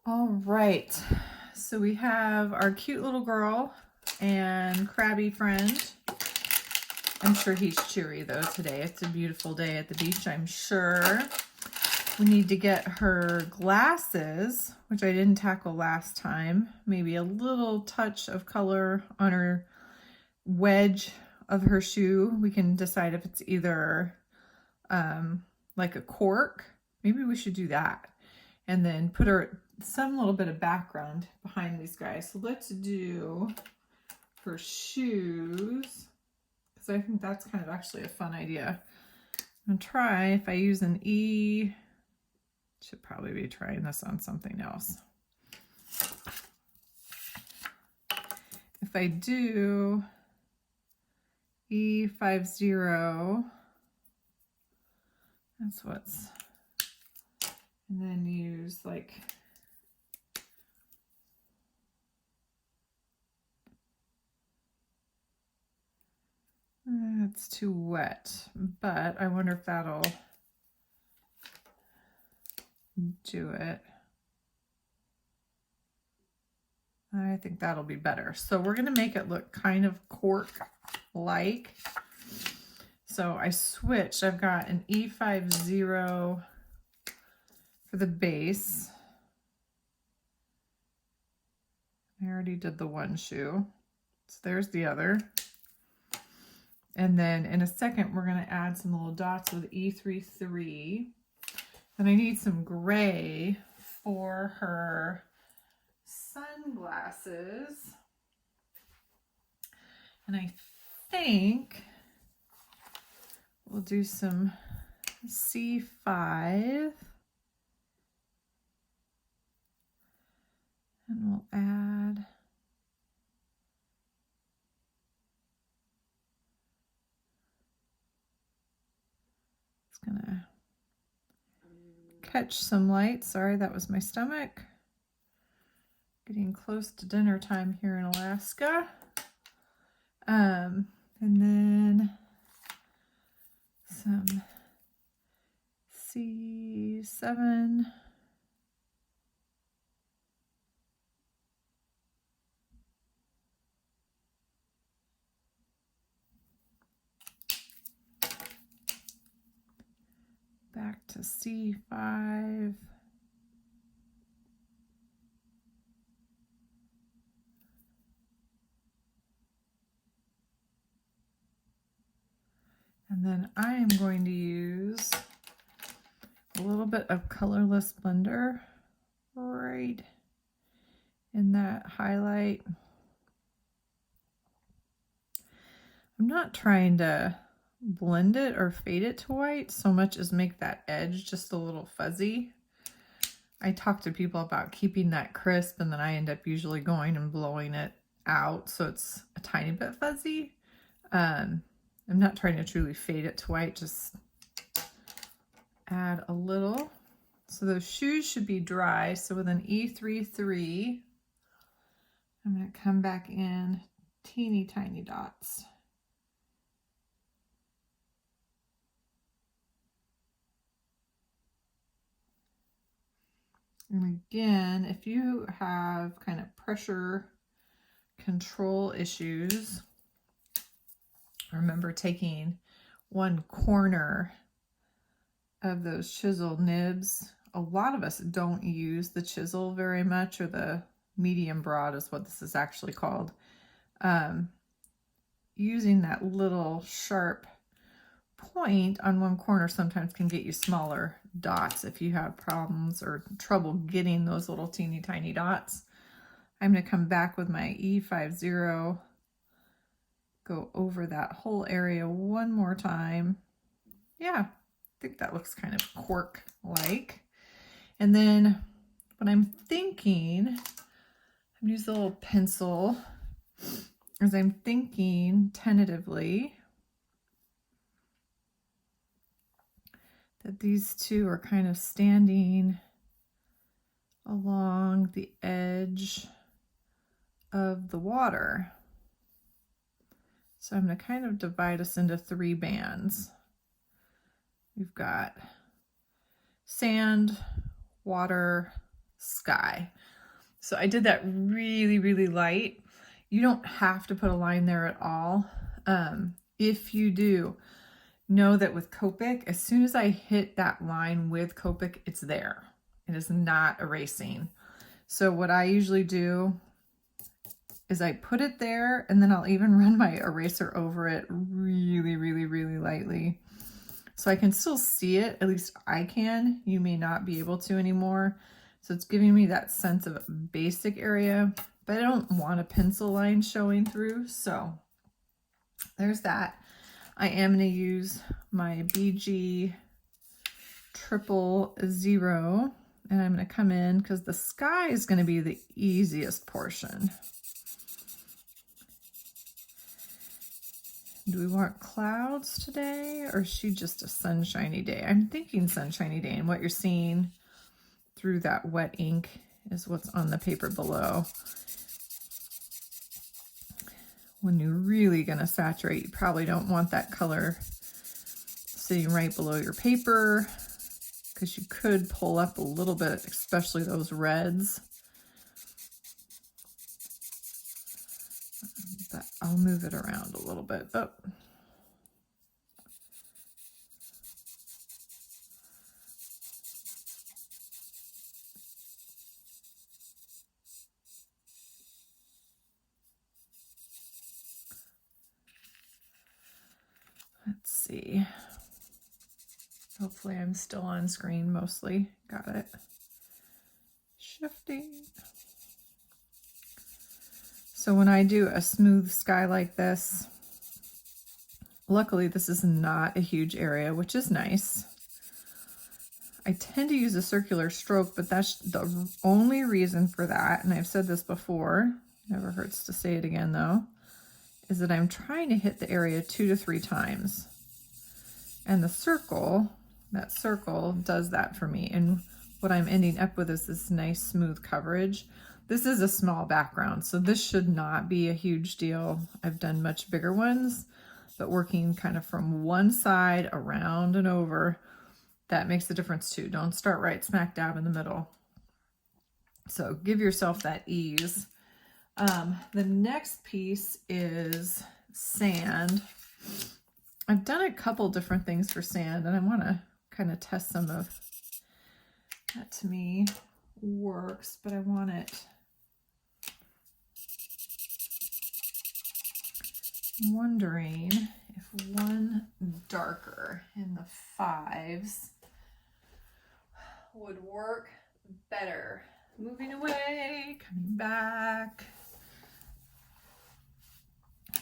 All right, so we have our cute little girl and crabby friend. I'm sure he's cheery though today. It's a beautiful day at the beach, I'm sure. We need to get her glasses, which I didn't tackle last time. Maybe a little touch of color on her wedge of her shoe. We can decide if it's either like a cork. Maybe we should do that. And then put her some little bit of background behind these guys. So let's do her shoes, because I think that's kind of actually a fun idea. I'm gonna try if I use an E. Should probably be trying this on something else. If I do E50, that's what's, and then use like, it's too wet, but I wonder if that'll do it. I think that'll be better. So we're going to make it look kind of cork-like. So I switched. I've got an E50 for the base. I already did the one shoe. So there's the other. And then in a second, we're going to add some little dots with E33. And I need some gray for her sunglasses. And I think we'll do some C5. And we'll add it's gonna catch some light. Sorry, that was my stomach. Getting close to dinner time here in Alaska. And then some C7. Back to C5. And then I am going to use a little bit of colorless blender right in that highlight. I'm not trying to blend it or fade it to white so much as make that edge just a little fuzzy. I talk to people about keeping that crisp, and then I end up usually going and blowing it out so it's a tiny bit fuzzy. I'm not trying to truly fade it to white, just add a little. So those shoes should be dry. So with an E33, I'm going to come back in teeny tiny dots. And again, if you have kind of pressure control issues, remember taking one corner of those chisel nibs. A lot of us don't use the chisel very much, or the medium broad is what this is actually called. Using that little sharp point on one corner sometimes can get you smaller dots if you have problems or trouble getting those little teeny tiny dots. I'm going to come back with my E50, go over that whole area one more time. Yeah, I think that looks kind of cork-like. And then what I'm thinking, I'm going to use the little pencil, as I'm thinking tentatively that these two are kind of standing along the edge of the water. So I'm going to kind of divide us into 3 bands. We've got sand, water, sky. So I did that really, really light. You don't have to put a line there at all. If you do, know that with Copic, as soon as I hit that line with Copic, it's there. It is not erasing. So what I usually do is I put it there, and then I'll even run my eraser over it really, really, really lightly. So I can still see it, at least I can. You may not be able to anymore. So it's giving me that sense of basic area, but I don't want a pencil line showing through. So there's that. I am going to use my BG 000, and I'm going to come in because the sky is going to be the easiest portion. Do we want clouds today, or is she just a sunshiny day? I'm thinking sunshiny day, and what you're seeing through that wet ink is what's on the paper below. When you're really going to saturate, you probably don't want that color sitting right below your paper, because you could pull up a little bit, especially those reds. But I'll move it around a little bit. Oh. Let's see. Hopefully I'm still on screen mostly. Got it. Shifting. So when I do a smooth sky like this, luckily this is not a huge area, which is nice. I tend to use a circular stroke, but that's the only reason for that, and I've said this before, never hurts to say it again though, is that I'm trying to hit the area 2 to 3 times. And the circle, that circle does that for me. And what I'm ending up with is this nice smooth coverage. This is a small background, so this should not be a huge deal. I've done much bigger ones, but working kind of from one side around and over, that makes a difference too. Don't start right smack dab in the middle. So give yourself that ease. The next piece is sand. I've done a couple different things for sand, and I want to kind of test some of that. To me works, but I want it. I'm wondering if one darker in the 5s would work better. Moving away, coming back.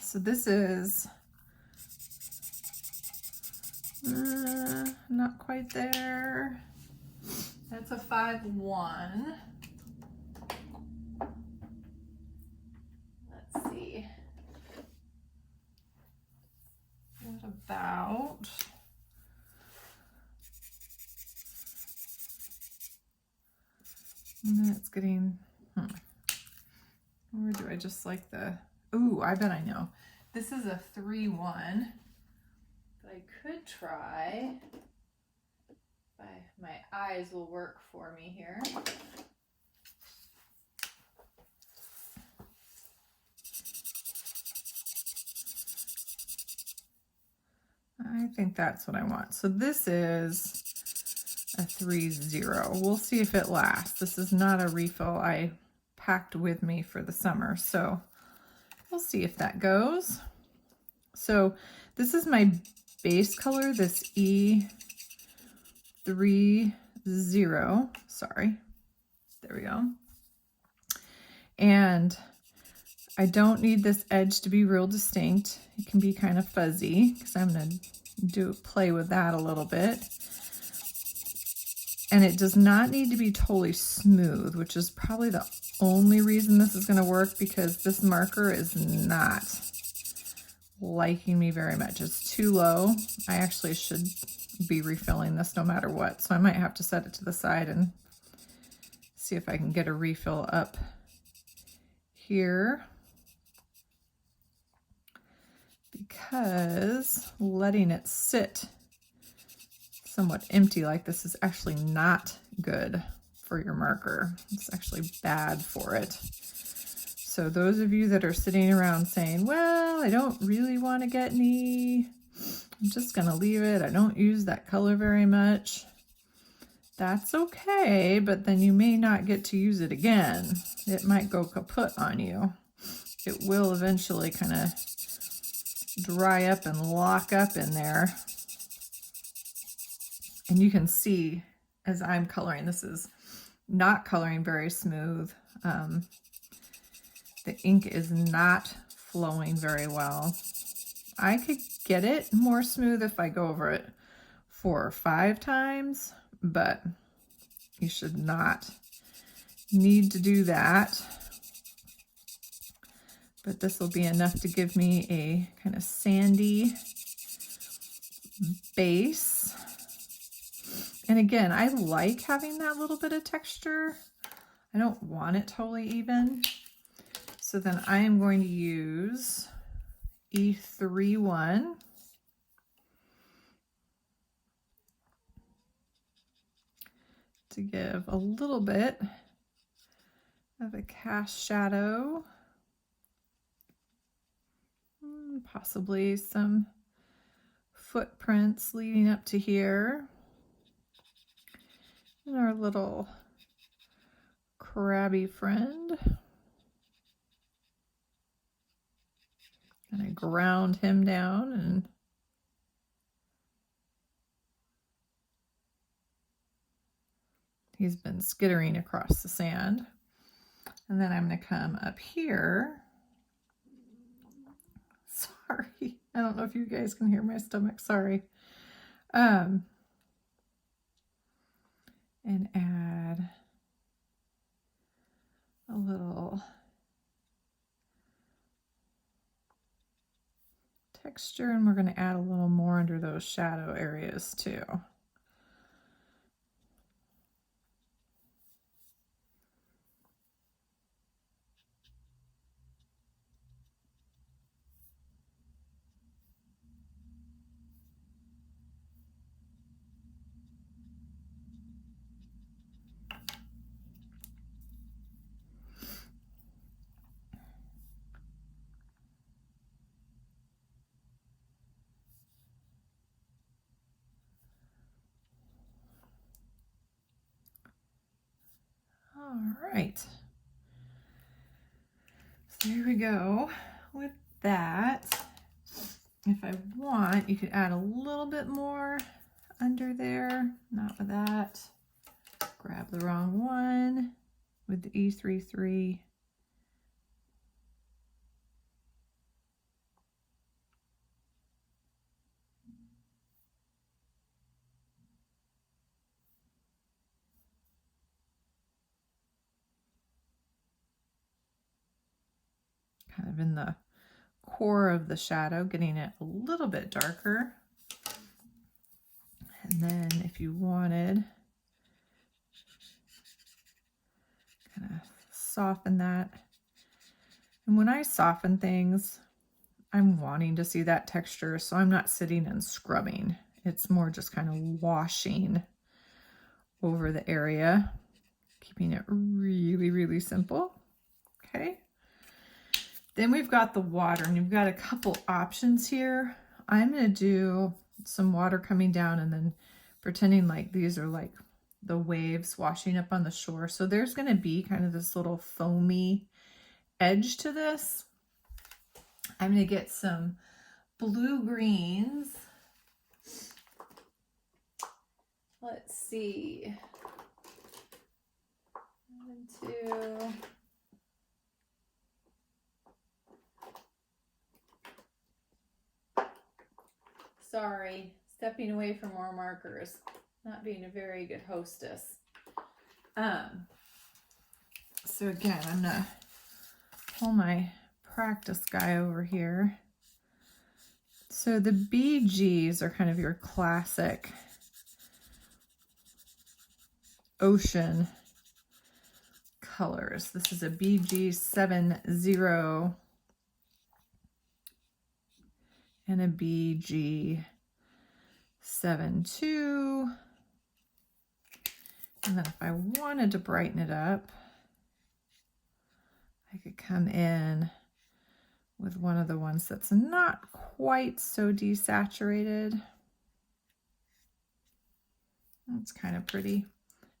So this is not quite there. That's a 5-1. Let's see. What about and then it's getting or do I just like the ooh, I bet I know. This is a 3-1. But I could try if my eyes will work for me here. I think that's what I want. So this is a 3-0. We'll see if it lasts. This is not a refill I packed with me for the summer, so we'll see if that goes. So this is my base color, this E30. Sorry. There we go. And I don't need this edge to be real distinct. It can be kind of fuzzy because I'm going to play with that a little bit. And it does not need to be totally smooth, which is probably the only reason this is going to work, because this marker is not liking me very much. It's too low. I actually should be refilling this no matter what. So I might have to set it to the side and see if I can get a refill up here. Because letting it sit somewhat empty like this is actually not good for your marker. It's actually bad for it. So those of you that are sitting around saying, well, I don't really want to get any, I'm just going to leave it, I don't use that color very much, that's okay, but then you may not get to use it again. It might go kaput on you. It will eventually kind of dry up and lock up in there. And you can see as I'm coloring, this is not coloring very smooth. The ink is not flowing very well. I could get it more smooth if I go over it 4 or 5 times, but you should not need to do that. But this will be enough to give me a kind of sandy base. And again, I like having that little bit of texture. I don't want it totally even. So then I am going to use E31 to give a little bit of a cast shadow, possibly some footprints leading up to here, and our little crabby friend. And I ground him down, and he's been skittering across the sand. And then I'm going to come up here. Sorry, I don't know if you guys can hear my stomach, sorry. And add a little texture, and we're going to add a little more under those shadow areas too. All right, so here we go with that. If I want, you could add a little bit more under there. Not with that. Grab the wrong one with the E33. Kind of in the core of the shadow, getting it a little bit darker. And then if you wanted, kind of soften that. And when I soften things, I'm wanting to see that texture, so I'm not sitting and scrubbing. It's more just kind of washing over the area, keeping it really, really simple. Okay. Then we've got the water, and you've got a couple options here. I'm going to do some water coming down and then pretending like these are like the waves washing up on the shore. So there's going to be kind of this little foamy edge to this. I'm going to get some blue greens. Let's see. 1, 2. Sorry, stepping away from more markers. Not being a very good hostess. So again, I'm gonna pull my practice guy over here. So the BGs are kind of your classic ocean colors. This is a BG 70 and a BG 72. And then if I wanted to brighten it up, I could come in with one of the ones that's not quite so desaturated. That's kind of pretty.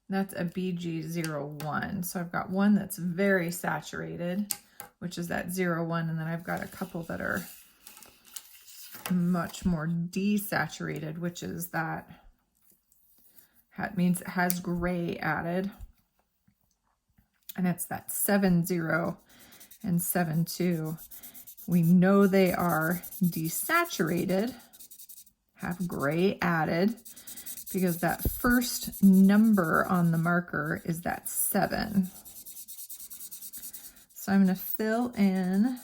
That's a BG01. So I've got one that's very saturated, which is that 01, and then I've got a couple that are much more desaturated, which is that means it has gray added. And it's that 70 and 72. We know they are desaturated, have gray added, because that first number on the marker is that 7. So I'm going to fill in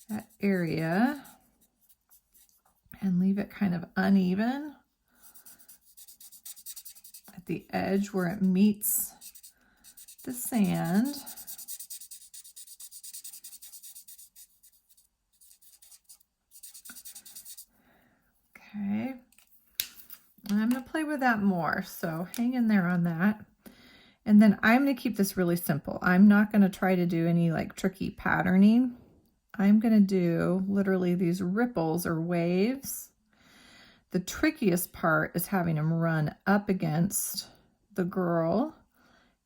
that area and leave it kind of uneven at the edge where it meets the sand. Okay, and I'm going to play with that more, so hang in there on that. And then I'm going to keep this really simple. I'm not going to try to do any like tricky patterning. I'm going to do literally these ripples or waves. The trickiest part is having them run up against the girl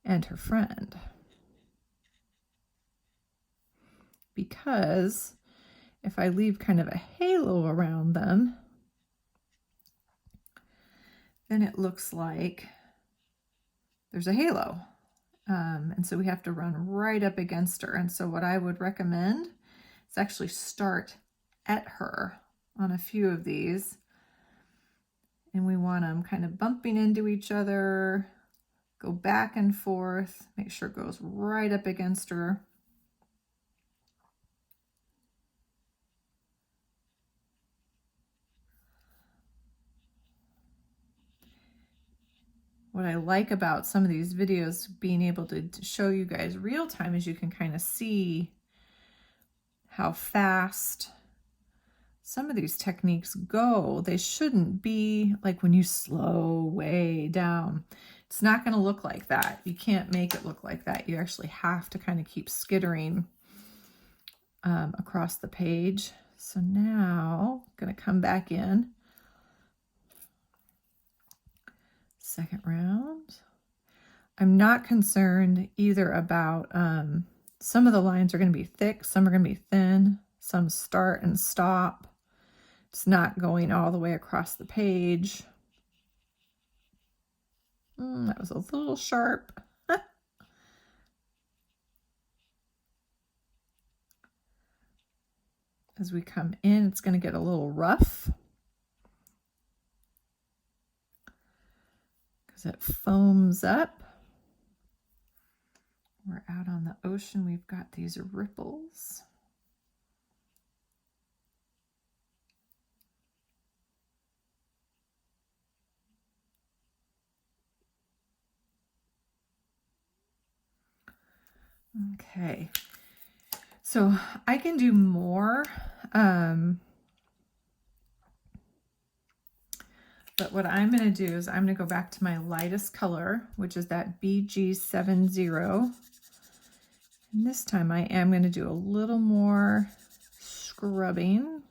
and her friend, because if I leave kind of a halo around them, then it looks like there's a halo. And so we have to run right up against her. And so what I would recommend is actually start at her on a few of these. And we want them kind of bumping into each other, go back and forth, make sure it goes right up against her. What I like about some of these videos being able to show you guys real time is you can kind of see how fast some of these techniques go. They shouldn't be like when you slow way down. It's not going to look like that. You can't make it look like that. You actually have to kind of keep skittering across the page. So now I'm going to come back in. Second round. I'm not concerned either about some of the lines are going to be thick, some are going to be thin, some start and stop. It's not going all the way across the page. That was a little sharp. As we come in, it's going to get a little rough, because it foams up. We're out on the ocean. We've got these ripples. Okay, so I can do more, but what I'm going to do is I'm going to go back to my lightest color, which is that BG70. And this time I am going to do a little more scrubbing.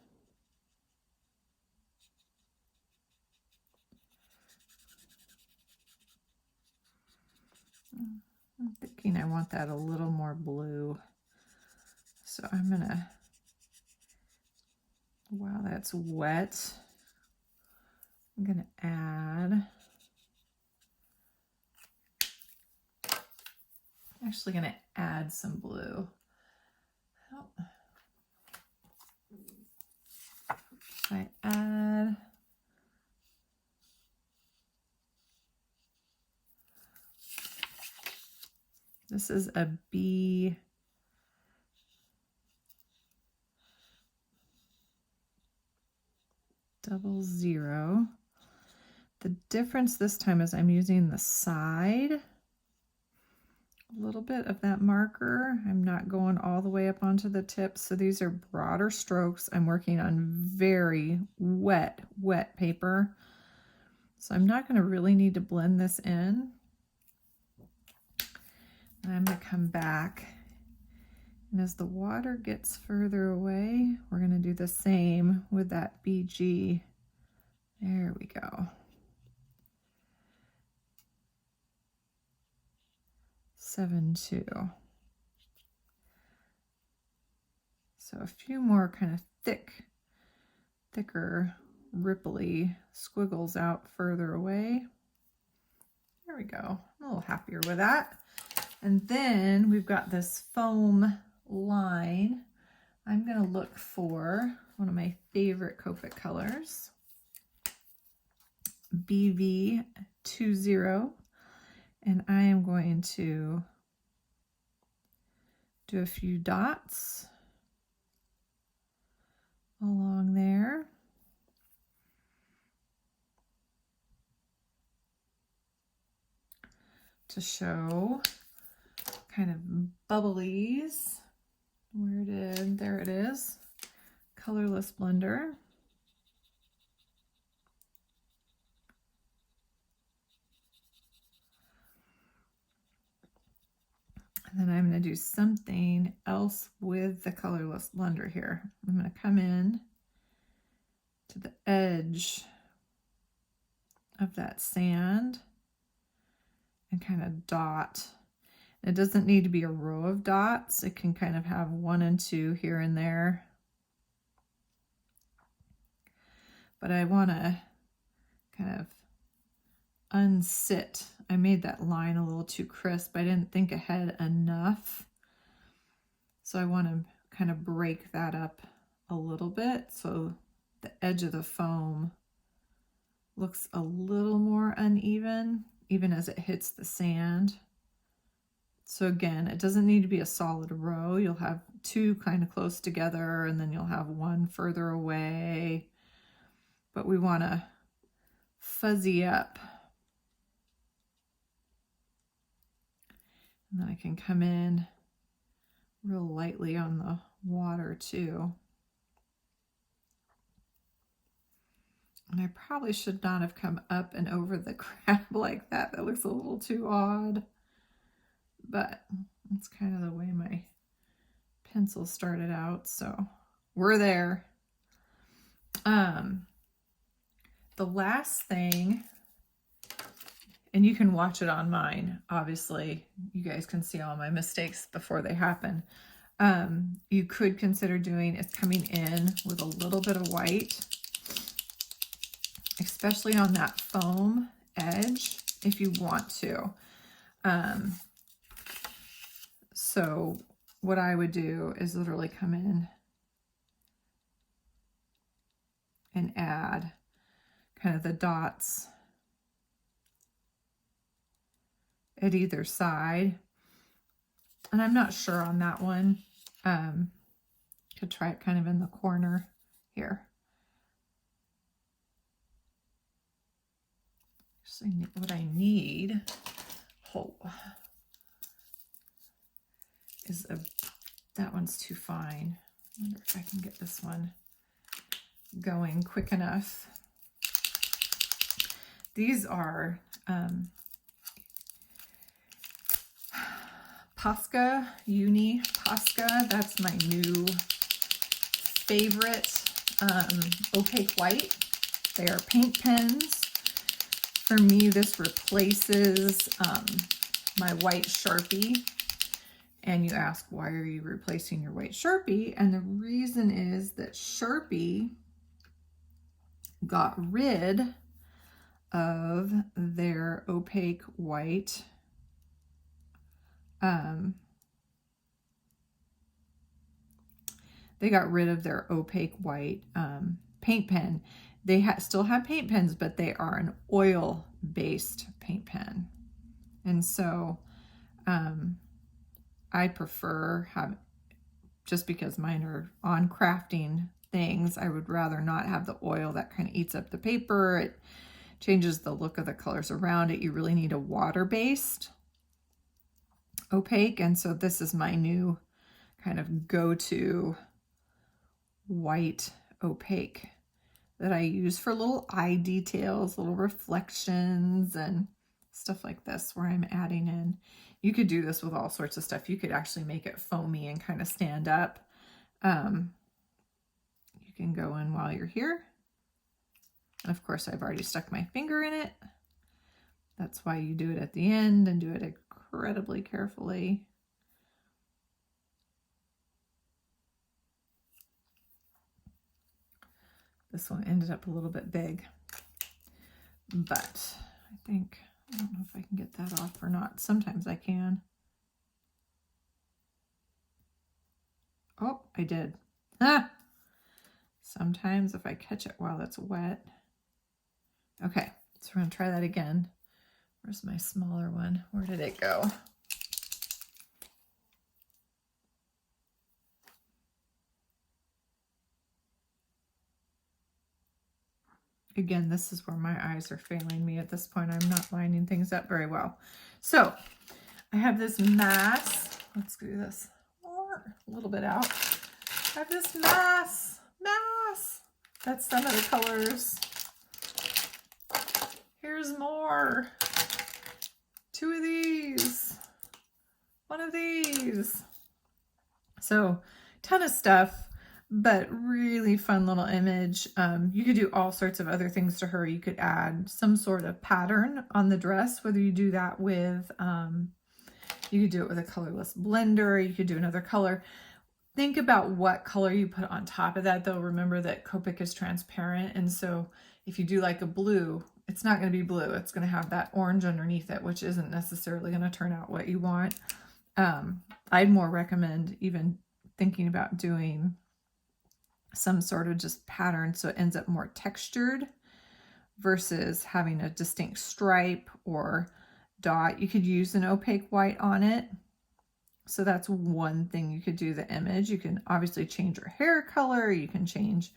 I'm thinking I want that a little more blue. So I'm going to, while that's wet, I'm going to add, actually going to add some blue. Oh. I add this is a B .00. The difference this time is I'm using the side, a little bit of that marker. I'm not going all the way up onto the tip. So these are broader strokes. I'm working on very wet paper. So I'm not going to really need to blend this in. I'm going to come back, and as the water gets further away, we're going to do the same with that BG. There we go. 7-2. So a few more kind of thicker, ripply squiggles out further away. There we go. I'm a little happier with that. And then we've got this foam line. I'm going to look for one of my favorite Copic colors, BV20, and I am going to do a few dots along there. To show kind of bubblies. There it is. Colorless blender. And then I'm going to do something else with the colorless blender here. I'm going to come in to the edge of that sand and kind of dot. It doesn't need to be a row of dots. It can kind of have 1 and 2 here and there. But I want to kind of unsit. I made that line a little too crisp. I didn't think ahead enough. So I want to kind of break that up a little bit so the edge of the foam looks a little more uneven, even as it hits the sand. So again, it doesn't need to be a solid row. You'll have 2 kind of close together, and then you'll have 1 further away. But we want to fuzzy up. And then I can come in real lightly on the water too. And I probably should not have come up and over the crab like that. That looks a little too odd. But that's kind of the way my pencil started out, so we're there. The last thing, and you can watch it on mine, obviously. You guys can see all my mistakes before they happen. You could consider doing is coming in with a little bit of white, especially on that foam edge, if you want to. So what I would do is literally come in and add kind of the dots at either side. And I'm not sure on that one. Could try it kind of in the corner here. Actually, what I need is that one's too fine. I wonder if I can get this one going quick enough. These are Posca, Uni Posca. That's my new favorite opaque white. They are paint pens. For me, this replaces my white Sharpie. And you ask, why are you replacing your white Sharpie? And the reason is that Sharpie got rid of their opaque white they got rid of their opaque white paint pen. They still have paint pens, but they are an oil-based paint pen. And so I prefer just because mine are on crafting things, I would rather not have the oil that kind of eats up the paper. It changes the look of the colors around it. You really need a water-based opaque, and so this is my new kind of go-to white opaque. that I use for little eye details, little reflections and stuff like this where I'm adding in. You could do this with all sorts of stuff. You could actually make it foamy and kind of stand up. You can go in while you're here. And of course, I've already stuck my finger in it. That's why you do it at the end and do it incredibly carefully. This one ended up a little bit big, but I don't know if I can get that off or not. Sometimes I can. Oh, I did. Ah! Sometimes if I catch it while it's wet. Okay, so we're gonna try that again. Where's my smaller one? Where did it go? Again, this is where my eyes are failing me at this point. I'm not lining things up very well. So I have this mass. Let's do this a little bit out. I have this mass. That's some of the colors. Here's more. 2 of these. 1 of these. So ton of stuff. But really fun little image. You could do all sorts of other things to her. You could add some sort of pattern on the dress, whether you do that with, you could do it with a colorless blender. You could do another color. Think about what color you put on top of that, though. Remember that Copic is transparent. And so if you do like a blue, it's not going to be blue. It's going to have that orange underneath it, which isn't necessarily going to turn out what you want. I'd more recommend even thinking about doing some sort of just pattern so it ends up more textured versus having a distinct stripe or dot. You could use an opaque white on it. So that's one thing you could do the image. You can obviously change your hair color. You can change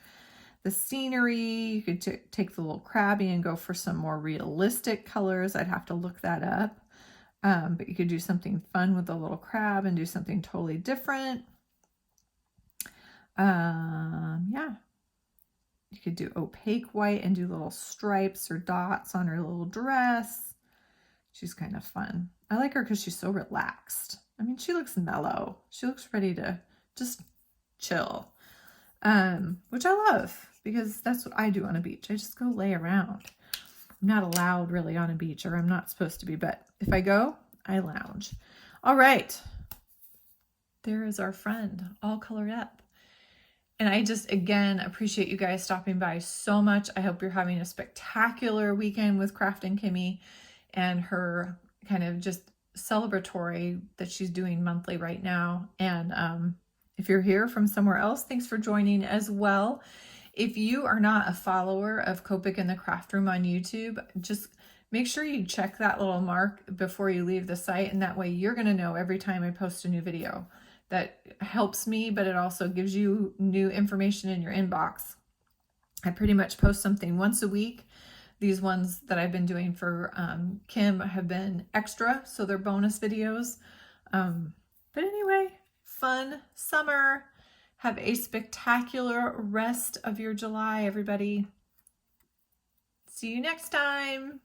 the scenery. You could take the little crabby and go for some more realistic colors. I'd have to look that up. But you could do something fun with the little crab and do something totally different. Yeah, you could do opaque white and do little stripes or dots on her little dress. She's kind of fun. I like her because she's so relaxed. I mean, she looks mellow. She looks ready to just chill, which I love because that's what I do on a beach. I just go lay around. I'm not allowed really on a beach, or I'm not supposed to be, but if I go, I lounge. All right. There is our friend all colored up. And I just, again, appreciate you guys stopping by so much. I hope you're having a spectacular weekend with Kraftin Kimmie and her kind of just celebratory that she's doing monthly right now. And if you're here from somewhere else, thanks for joining as well. If you are not a follower of Copic and the Craft Room on YouTube, just make sure you check that little mark before you leave the site. And that way you're going to know every time I post a new video. That helps me, but it also gives you new information in your inbox. I pretty much post something once a week. These ones that I've been doing for Kim have been extra, so they're bonus videos. But anyway, fun summer. Have a spectacular rest of your July, everybody. See you next time.